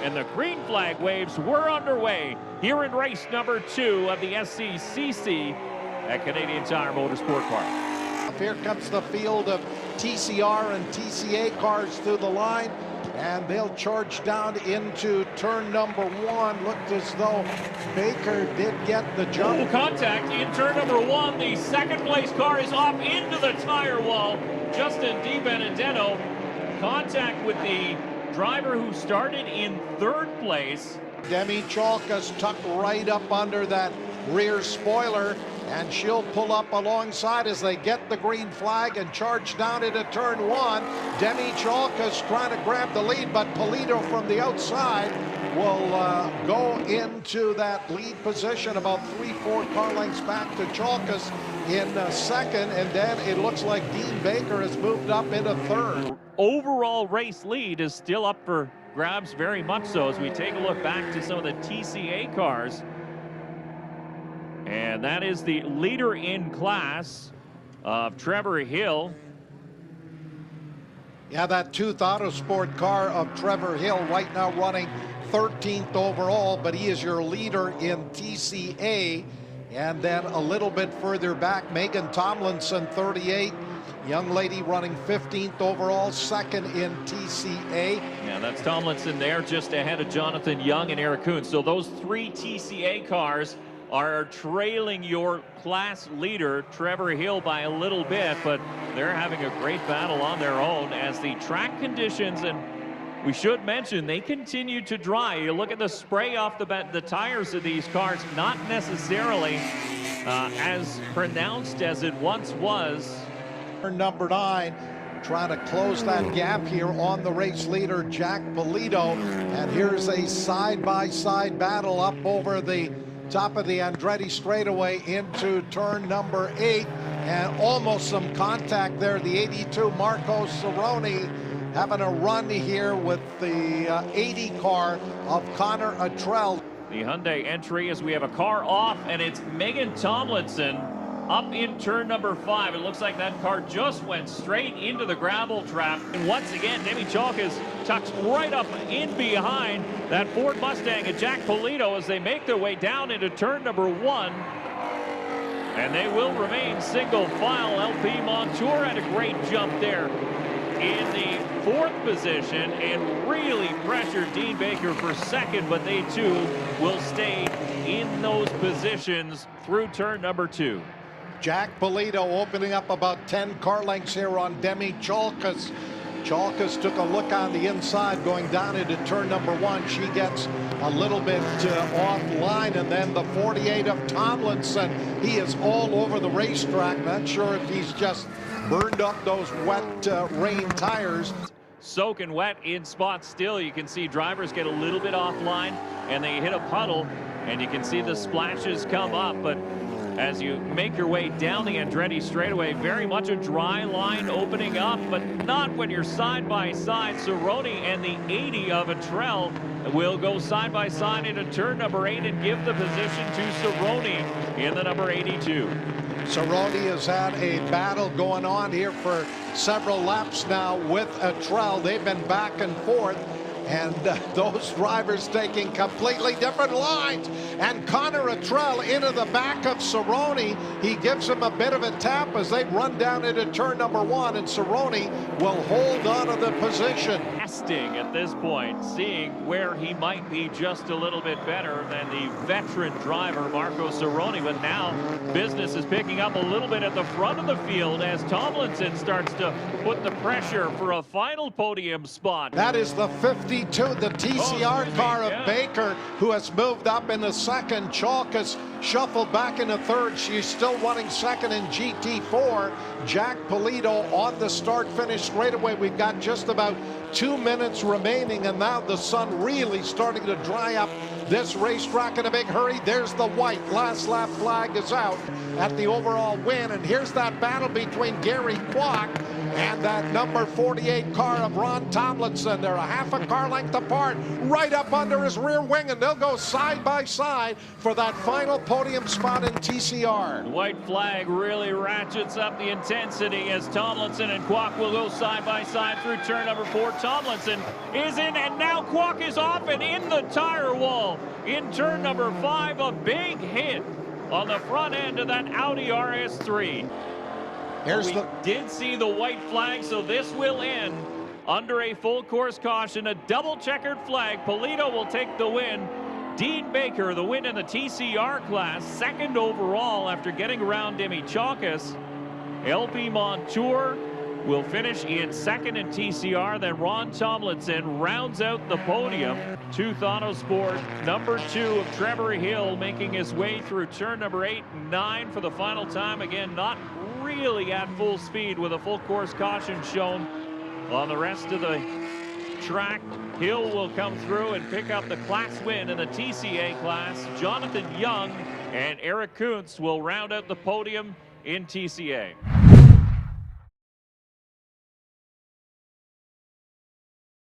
and the green flag waves were underway here in race number 2 of the SCCC at Canadian Tire Motorsports Park. Here comes the field of TCR and TCA cars through the line, and they'll charge down into turn number 1. Looked as though Baker did get the jump. Oh, contact in turn number 1. The second place car is off into the tire wall. Justin DiBenedetto, contact with the driver who started in 3rd place. Demi Chalka's tucked right up under that rear spoiler, and she'll pull up alongside as they get the green flag and charge down into turn 1. Demi Chalka's trying to grab the lead, but Polito from the outside will go into that lead position about 3-4 car lengths back to Chalka's in 2nd, and then it looks like Dean Baker has moved up into 3rd. Overall race lead is still up for grabs, very much so, as we take a look back to some of the TCA cars. And that is the leader in class of Trevor Hill. Yeah, that Tooth Autosport car of Trevor Hill right now running 13th overall, but he is your leader in TCA. And then a little bit further back, Megan Tomlinson, 38. Young lady running 15th overall, 2nd in TCA. Yeah, that's Tomlinson there, just ahead of Jonathan Young and Eric Kuhn. So those 3 TCA cars are trailing your class leader, Trevor Hill, by a little bit, but they're having a great battle on their own as the track conditions, and we should mention, they continue to dry. You look at the spray off the tires of these cars, not necessarily as pronounced as it once was. Number 9, trying to close that gap here on the race leader, Jack Polito, and here's a side-by-side battle up over the top of the Andretti straightaway into turn number 8, and almost some contact there. The 82 Marco Cerrone having a run here with the 80 car of Connor Attrell. The Hyundai entry as we have a car off, and it's Megan Tomlinson up in turn number 5. It looks like that car just went straight into the gravel trap. And once again, Demi Chalka's tucks right up in behind that Ford Mustang and Jack Polito as they make their way down into turn number 1. And they will remain single file. LP Montour had a great jump there in the 4th position and really pressured Dean Baker for 2nd, but they too will stay in those positions through turn number 2. Jack Polito opening up about 10 car lengths here on Demi Chalkas. Chalkas took a look on the inside going down into turn number 1. She gets a little bit offline, and then the 48 of Tomlinson. He is all over the racetrack. Not sure if he's just burned up those wet rain tires. Soaking wet in spots still. You can see drivers get a little bit offline and they hit a puddle, and you can see the splashes come up. But as you make your way down the Andretti straightaway, very much a dry line opening up, but not when you're side by side. Cerrone and the 80 of Attrell will go side by side into turn number 8 and give the position to Cerrone in the number 82. Cerrone has had a battle going on here for several laps now with Attrell. They've been back and forth, and those drivers taking completely different lines. And Connor Attrell into the back of Cerrone. He gives him a bit of a tap as they run down into turn number 1, and Cerrone will hold on to the position. Testing at this point, seeing where he might be just a little bit better than the veteran driver Marco Cerrone, but now business is picking up a little bit at the front of the field as Tomlinson starts to put the pressure for a final podium spot. That is the 52, the TCR car of Baker, who has moved up into 2nd. Chalka's shuffled back into 3rd. She's still running 2nd in GT4. Jack Polito on the start-finish straightaway. We've got just about 2 minutes remaining, and now the sun really starting to dry up this racetrack in a big hurry. There's the white last lap flag is out. at the overall win. And here's that battle between Gary Kwok and that number 48 car of Ron Tomlinson. They're a half a car length apart, right up under his rear wing, and they'll go side by side for that final podium spot in TCR. The white flag really ratchets up the intensity as Tomlinson and Kwok will go side by side through turn number 4. Tomlinson is in, and now Kwok is off and in the tire wall in turn number 5. A big hit on the front end of that Audi RS3. We did see the white flag, so this will end under a full course caution. A double checkered flag. Polito will take the win. Dean Baker, the win in the TCR class, second overall after getting around Demi Chalkas. LP Montour will finish in second in TCR. Then Ron Tomlinson rounds out the podium. Tooth Autosport number 2 of Trevor Hill making his way through turn number 8 and 9 for the final time. Again, not really at full speed with a full course caution shown on the rest of the track. Hill will come through and pick up the class win in the TCA class. Jonathan Young and Eric Kuntz will round out the podium in TCA.